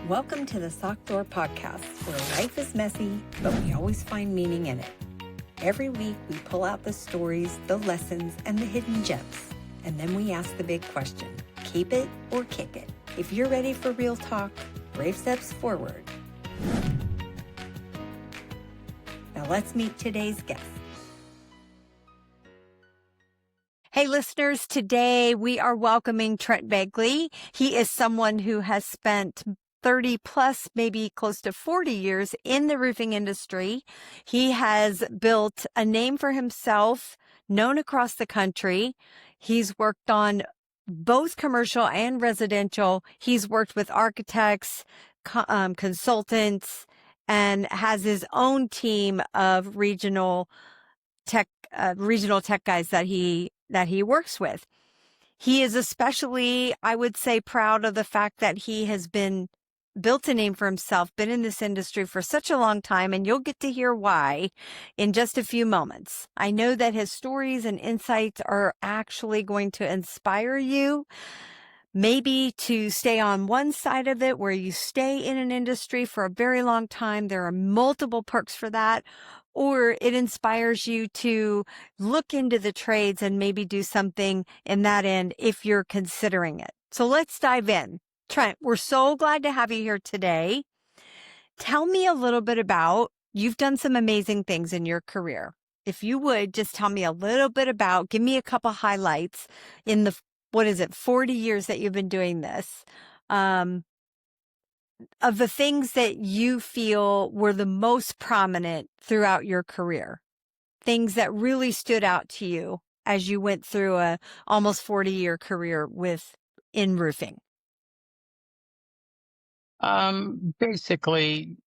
Welcome to the Sock Door Podcast, where life is messy, but we always find meaning in it. Every week, we pull out the stories, the lessons, and the hidden gems. And then we ask the big question, keep it or kick it? If you're ready for real talk, brave steps forward. Now let's meet today's guest. Hey listeners, today we are welcoming Trent Begley. He is someone who has spent 30 plus, maybe close to 40 years in the roofing industry. He has built a name for himself, known across the country. He's worked on both commercial and residential. He's worked with architects, consultants, and has his own team of regional tech guys that he works with. He is especially, I would say, proud of the fact that he has built a name for himself, been in this industry for such a long time, and you'll get to hear why in just a few moments. I know that his stories and insights are actually going to inspire you, maybe to stay on one side of it where you stay in an industry for a very long time. There are multiple perks for that. Or it inspires you to look into the trades and maybe do something in that end if you're considering it. So let's dive in. Trent, we're so glad to have you here today. Tell me a little bit about, you've done some amazing things in your career. If you would just tell me a little bit about, give me a couple highlights in the, 40 years that you've been doing this, of the things that you feel were the most prominent throughout your career, things that really stood out to you as you went through a almost 40-year career in roofing. Basically,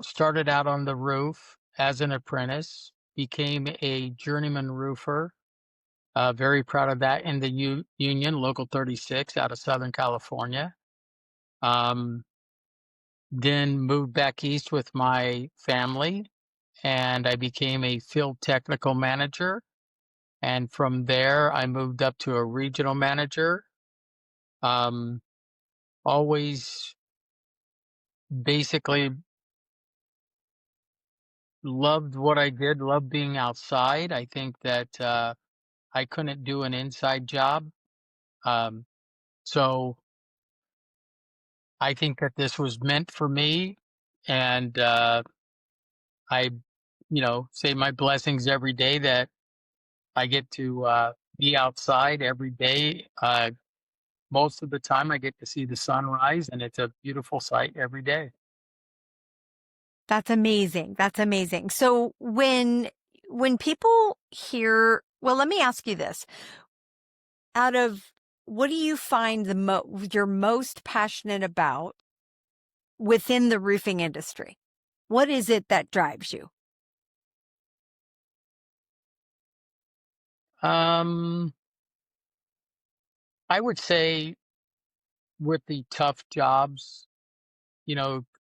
started out on the roof as an apprentice, became a journeyman roofer. Very proud of that in the Union, Local 36 out of Southern California. Then moved back east with my family, and I became a field technical manager. And from there, I moved up to a regional manager. Always basically loved what I did, loved being outside. I think that I couldn't do an inside job. So I think that this was meant for me. And I, say my blessings every day that I get to be outside every day. Most of the time I get to see the sunrise, and it's a beautiful sight every day. That's amazing. That's amazing. So when people hear, well, let me ask you this. Out of what do you find you're most passionate about within the roofing industry? What is it that drives you? I would say with the tough jobs,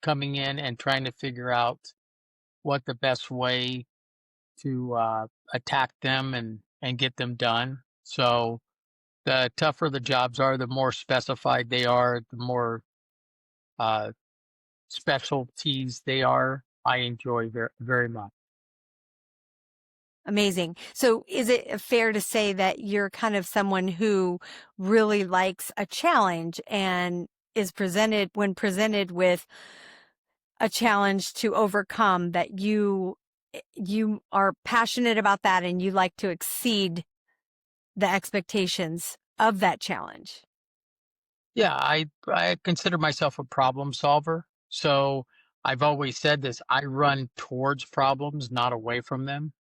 coming in and trying to figure out what the best way to attack them and get them done. So the tougher the jobs are, the more specified they are, the more uh, specialties they are. I enjoy very, very much. Amazing. So is it fair to say that you're kind of someone who really likes a challenge and is presented with a challenge to overcome, that you are passionate about that and you like to exceed the expectations of that challenge? Yeah, I consider myself a problem solver. So I've always said this, I run towards problems, not away from them.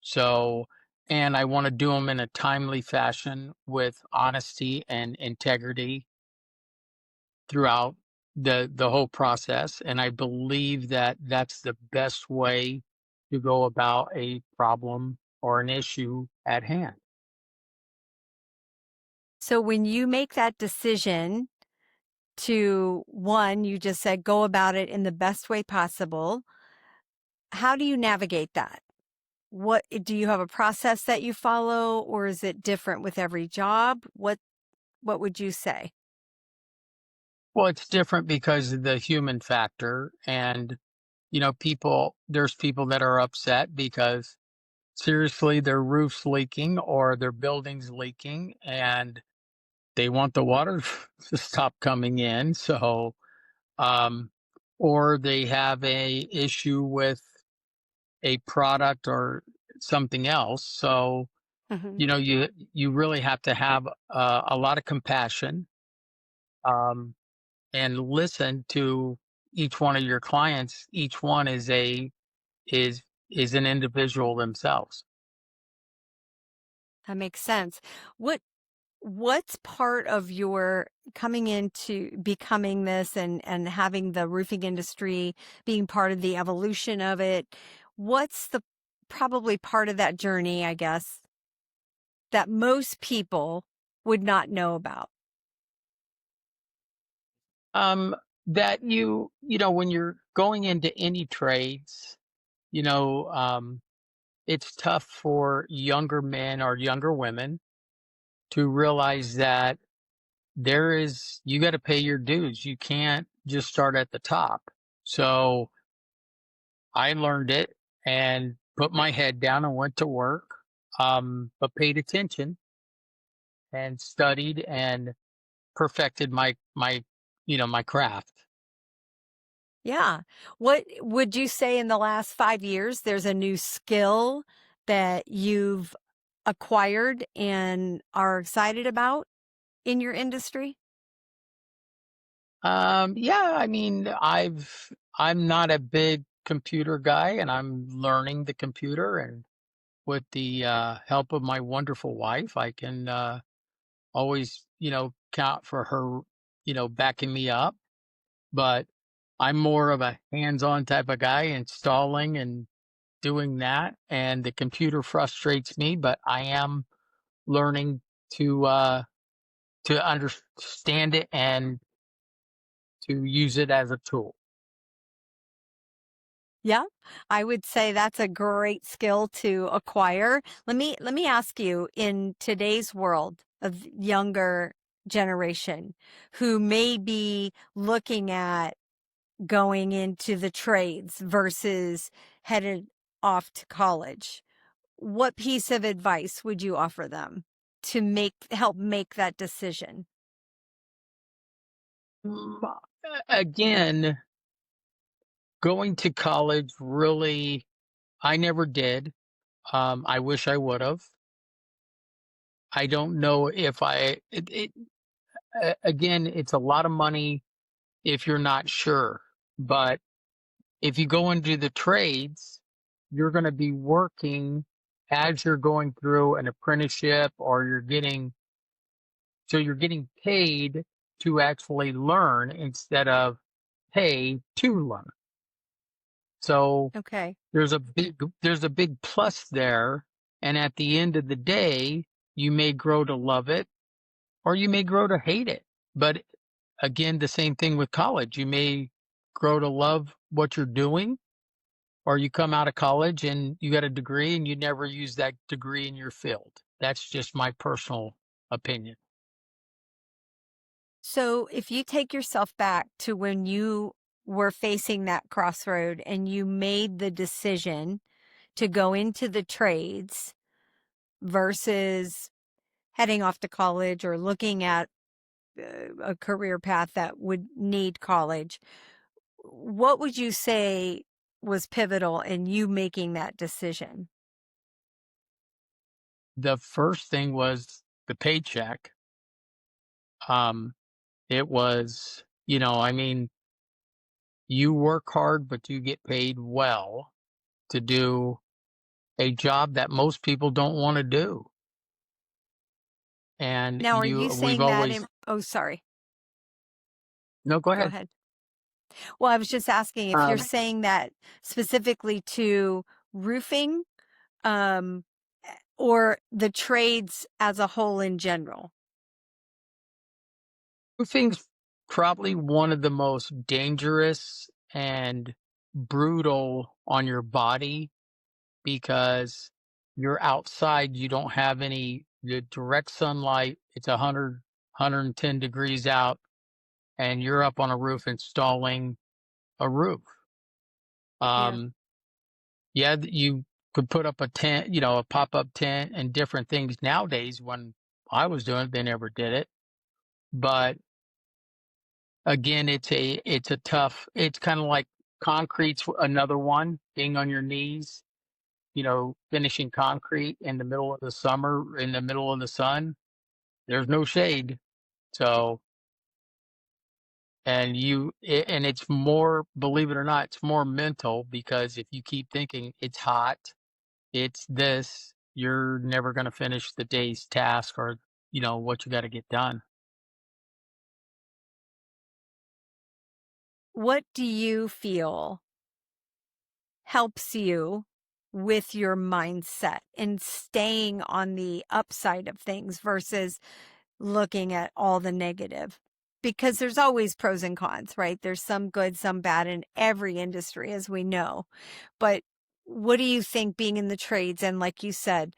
So, and I want to do them in a timely fashion with honesty and integrity throughout the whole process. And I believe that that's the best way to go about a problem or an issue at hand. So when you make that decision to, one, you just said, go about it in the best way possible, how do you navigate that? What do you have a process that you follow, or is it different with every job? What would you say? Well, it's different because of the human factor. And, there's people that are upset because seriously, their roof's leaking or their building's leaking and they want the water to stop coming in. So, um, or they have a issue with a product or something else. So, Hmm. you really have to have a lot of compassion, um, and listen to each one of your clients. Each one is is an individual themselves. That makes sense. What what's part of your coming into becoming this and having the roofing industry being part of the evolution of it? What's the probably part of that journey, I guess, that most people would not know about? Um, that when you're going into any trades, you know, um, it's tough for younger men or younger women to realize that you got to pay your dues. You can't just start at the top. So I learned it and put my head down and went to work, but paid attention and studied and perfected my craft. Yeah. What would you say in the last 5 years there's a new skill that you've acquired and are excited about in your industry? Yeah, I mean, I'm not a big computer guy and I'm learning the computer, and with the help of my wonderful wife, I can always, count for her, backing me up. But I'm more of a hands-on type of guy, installing and doing that. And the computer frustrates me, but I am learning to uh, to understand it and to use it as a tool. Yeah, I would say that's a great skill to acquire. Let me ask you, in today's world of younger generation who may be looking at going into the trades versus headed off to college, what piece of advice would you offer them to help make that decision? Again, going to college really, I never did. I wish I would have. I don't know if again, it's a lot of money if you're not sure. But if you go into the trades, you're going to be working as you're going through an apprenticeship, or you're getting paid to actually learn instead of pay to learn. So Okay. there's a big plus there, and at the end of the day, you may grow to love it or you may grow to hate it. But again, the same thing with college. You may grow to love what you're doing, or you come out of college and you got a degree and you never use that degree in your field. That's just my personal opinion. So if you take yourself back to when you were facing that crossroad and you made the decision to go into the trades versus heading off to college or looking at a career path that would need college, what would you say was pivotal in you making that decision? The first thing was the paycheck. Um, it was, I mean, you work hard, but you get paid well to do a job that most people don't want to do. And Now, are you we've saying that always, in, oh, sorry, no, go go ahead. ahead. Well, I was just asking if you're Um, saying that specifically to roofing, um, or the trades as a whole in general. Roofing's probably one of the most dangerous and brutal on your body because you're outside, you don't have any the direct sunlight. It's 100, 110 degrees out, and you're up on a roof installing a roof. Yeah. Um, yeah, you could put up a tent, a pop-up tent and different things nowadays. When I was doing it, they never did it. But again, it's a tough, it's kind of like concrete's another one, being on your knees, finishing concrete in the middle of the summer, in the middle of the sun. There's no shade. So, and it's more, believe it or not, it's more mental, because if you keep thinking it's hot, it's this, you're never going to finish the day's task, or, what you got to get done. What do you feel helps you with your mindset and staying on the upside of things versus looking at all the negative? Because there's always pros and cons, right? There's some good, some bad in every industry, as we know. But what do you think, being in the trades and, like you said,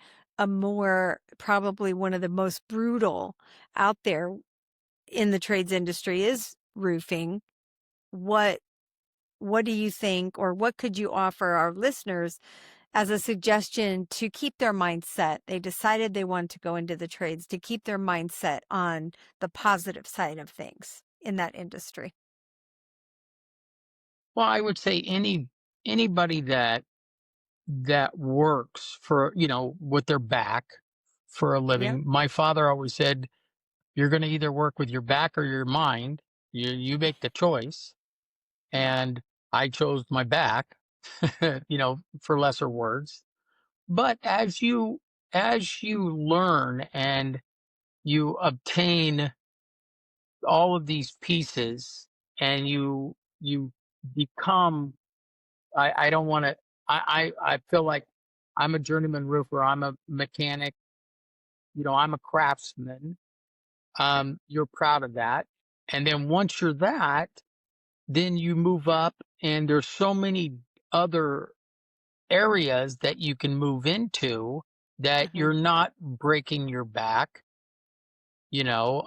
probably one of the most brutal out there in the trades industry is roofing? What what do you think, or what could you offer our listeners as a suggestion to keep their mindset? They decided they want to go into the trades, to keep their mindset on the positive side of things in that industry. Well, I would say anybody that works for, with their back for a Yep. living. My father always said, you're going to either work with your back or your mind. You make the choice. And I chose my back, for lesser words. But as you learn and you obtain all of these pieces, and you become, I don't want to, I feel like I'm a journeyman roofer, I'm a mechanic, I'm a craftsman. You're proud of that. And then once you're that, then you move up, and there's so many other areas that you can move into, that Mhm. you're not breaking your back. You know,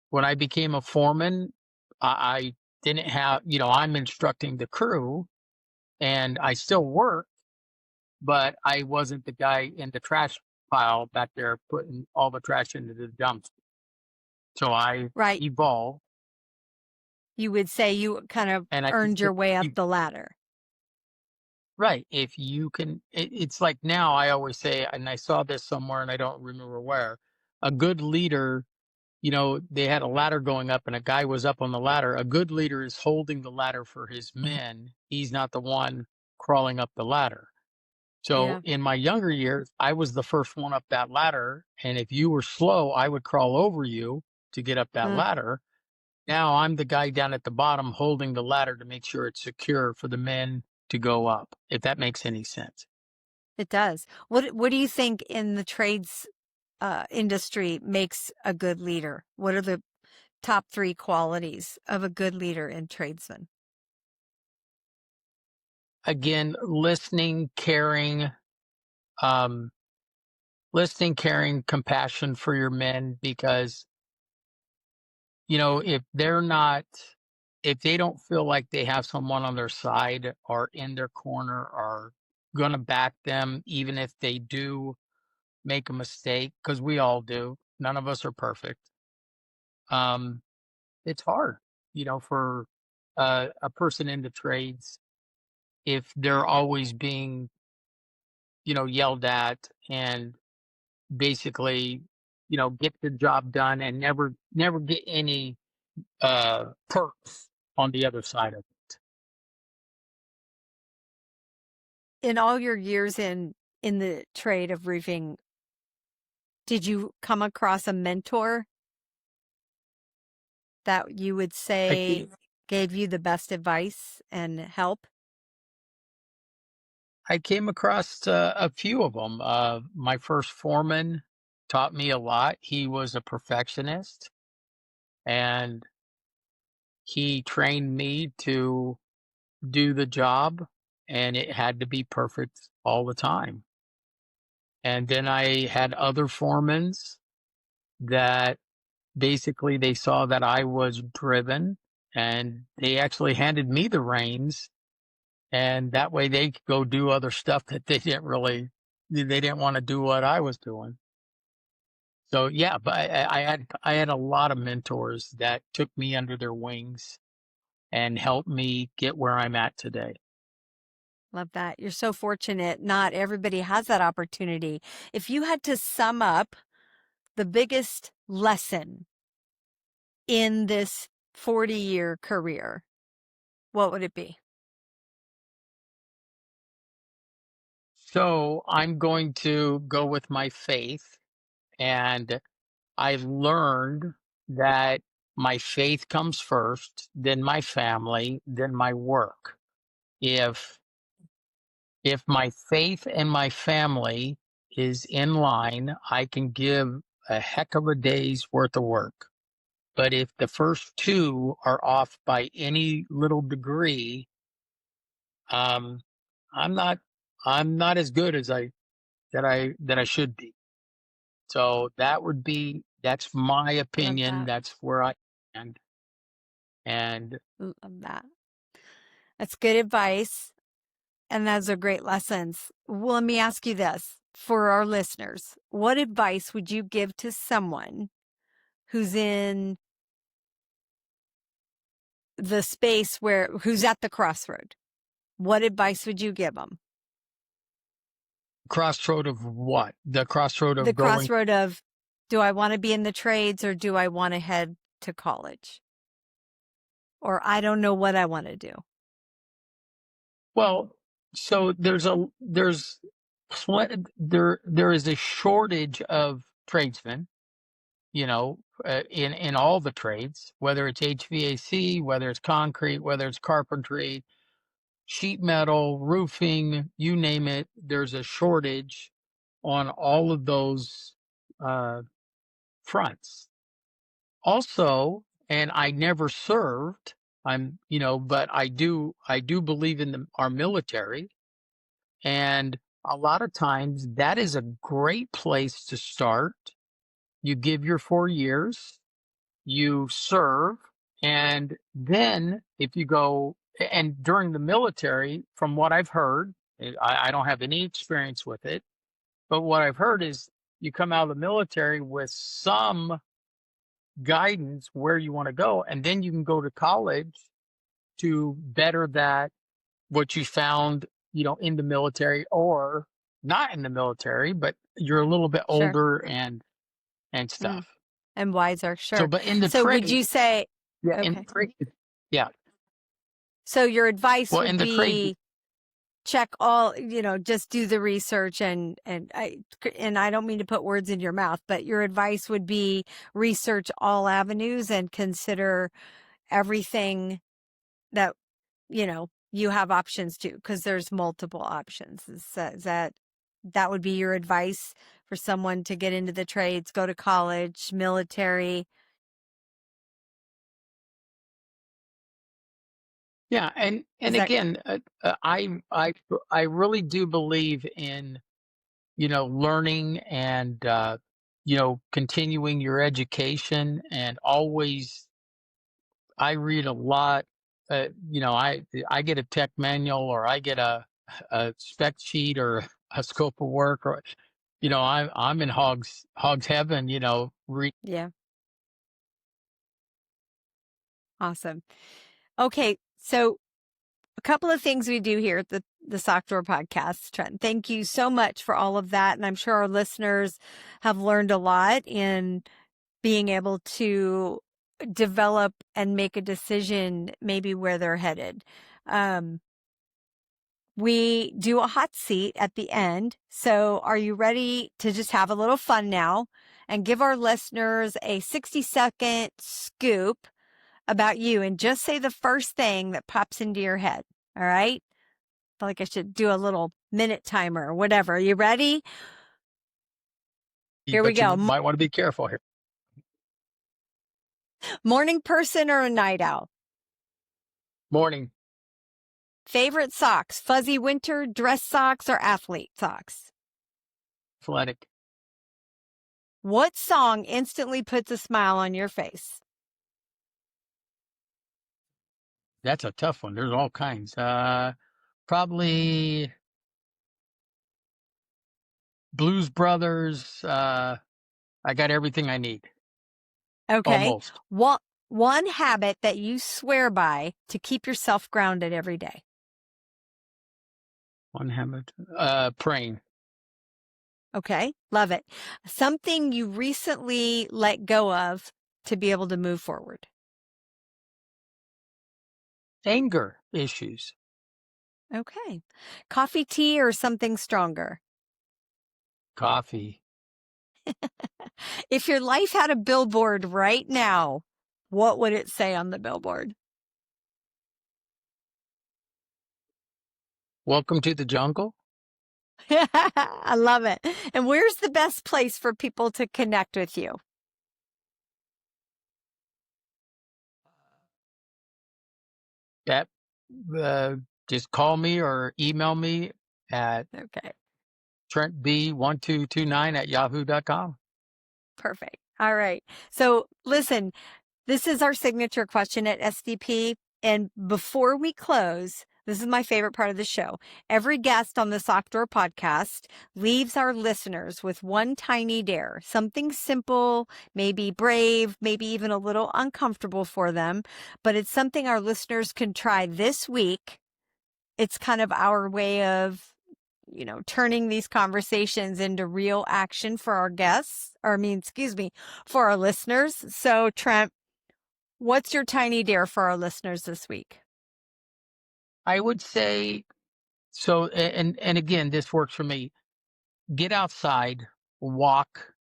when I became a foreman, I didn't have, I'm instructing the crew, and I still work, but I wasn't the guy in the trash pile back there putting all the trash into the dumps. So I Right. evolved, You would say you kind of and I earned your consider, way up the ladder. right. If you can, it's like now I always say, and I saw this somewhere and I don't remember where, a good leader, they had a ladder going up and a guy was up on the ladder. A good leader is holding the ladder for his men. He's not the one crawling up the ladder. So Yeah. in my younger years, I was the first one up that ladder. And if you were slow, I would crawl over you to get up that Mm, ladder. Now I'm the guy down at the bottom holding the ladder to make sure it's secure for the men to go up, if that makes any sense. it does. What do you think in the trades industry makes a good leader? What are the top three qualities of a good leader and tradesman? Again, um, caring, compassion for your men, because, if if they don't feel like they have someone on their side or in their corner or going to back them, even if they do make a mistake, because we all do, none of us are perfect. Um, it's hard, for a person in the trades, if they're always being, yelled at, and basically, get the job done and never get any perks on the other side of it. In all your years in the trade of roofing, did you come across a mentor that you would I say came, gave you the best advice and help? I came across a few of them. My first foreman taught me a lot. He was a perfectionist, and he trained me to do the job, and it had to be perfect all the time. And then I had other foremans that basically they saw that I was driven, and they actually handed me the reins, and that way they could go do other stuff that they didn't want to do what I was doing. So yeah, but I had a lot of mentors that took me under their wings and helped me get where I'm at today. Love that. You're so fortunate. Not everybody has that opportunity. If you had to sum up the biggest lesson in this 40-year career, what would it be? So I'm going to go with my faith, and I learned that my faith comes first, then my family, then my work. If if my faith and my family is in line, I can give a heck of a day's worth of work. But if the first two are off by any little degree, um, I'm not I'm not as good as I should be. So that's my Love opinion. that. That's where I stand. And Love that. That's good advice. And those are great lessons. Well, let me ask you this for our listeners. What advice would you give to someone who's in the space who's at the crossroad? What advice would you give them? crossroad of what? The crossroad The of going. crossroad of, do I want to be in the trades or do I want to head to college? Or I don't know what I want to do. Well, so there is a shortage of tradesmen, in all the trades, whether it's HVAC, whether it's concrete, whether it's carpentry, sheet metal, roofing, you name it. There's a shortage on all of those uh, fronts. Also, and I never served. But I do believe in our military, and a lot of times that is a great place to start. You give your 4 years, you serve, and then if you go and during the military, from what I've heard, I don't have any experience with it, but what I've heard is you come out of the military with some guidance where you want to go, and then you can go to college to better that what you found, in the military or not in the military, but you're a little bit Sure. older and Mm. stuff. And wiser, So, sure. but in the So would trade, you say, yeah, in the okay. trade, yeah. So your advice Well, would in the trade, be check all, just do the research and I don't mean to put words in your mouth, but your advice would be research all avenues and consider everything that, you have options to, because there's multiple options. That would be your advice for someone to get into the trades, go to college, military? yeah, and Is that again, I really do believe in learning and continuing your education, and always I read a lot. I get a tech manual, or I get a spec sheet, or a scope of work, or I'm in hog's heaven. Yeah, awesome. Okay, so a couple of things we do here at the Sock Drawer Podcast, Trent. Thank you so much for all of that. And I'm sure our listeners have learned a lot in being able to develop and make a decision, maybe where they're headed. We do a hot seat at the end. So are you ready to just have a little fun now and give our listeners a 60-second scoop about you, and just say the first thing that pops into your head? All right. I feel like I should do a little minute timer or whatever. Are you ready? Here we but you go. might want to be careful here. Morning person or a night owl? Morning, Favorite socks, fuzzy winter, dress socks, or athlete socks? athletic, What song instantly puts a smile on your face? That's a tough one. There's all kinds. Probably Blues Brothers. I got everything I need. Okay. Almost. One habit that you swear by to keep yourself grounded every day. One habit. Praying. Okay. Love it. Something you recently let go of to be able to move forward. Anger issues. Okay. Coffee, tea, or something stronger? Coffee. If your life had a billboard right now, what would it say on the billboard? Welcome to the jungle. I love it. And where's the best place for people to connect with you? That just call me or email me at Okay. TrentB1229@yahoo.com. Perfect. All right. So listen, this is our signature question at SDP. And before we close, this is my favorite part of the show. Every guest on the Sock Door podcast leaves our listeners with one tiny dare, something simple, maybe brave, maybe even a little uncomfortable for them, but it's something our listeners can try this week. It's kind of our way of turning these conversations into real action for our guests, for our listeners. So, Trent, what's your tiny dare for our listeners this week? I would say so, and again, this works for me. Get outside, walk.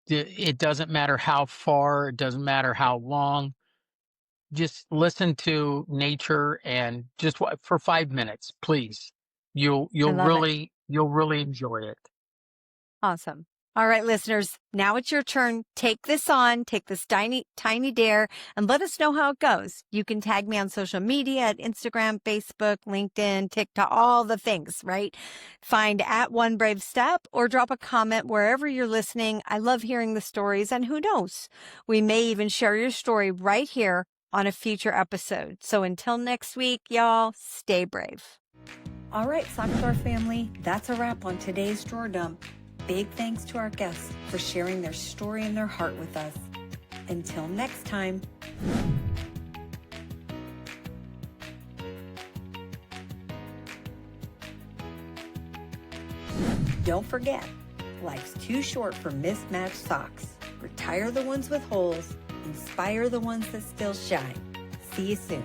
It doesn't matter how far, it doesn't matter how long. Just listen to nature and just for 5 minutes, please. You'll I you'll love it. you'll really enjoy it. Awesome. All right, listeners, now it's your turn. Take this tiny dare and let us know how it goes. You can tag me on social media at Instagram, Facebook, LinkedIn, TikTok, all the things, right? Find at One Brave Step or drop a comment wherever you're listening. I love hearing the stories, and who knows, we may even share your story right here on a future episode. So until next week, y'all, stay brave. All right, Sock Door family, that's a wrap on today's Drawer Dump. Big thanks to our guests for sharing their story and their heart with us. Until next time. Don't forget, life's too short for mismatched socks. Retire the ones with holes, inspire the ones that still shine. See you soon.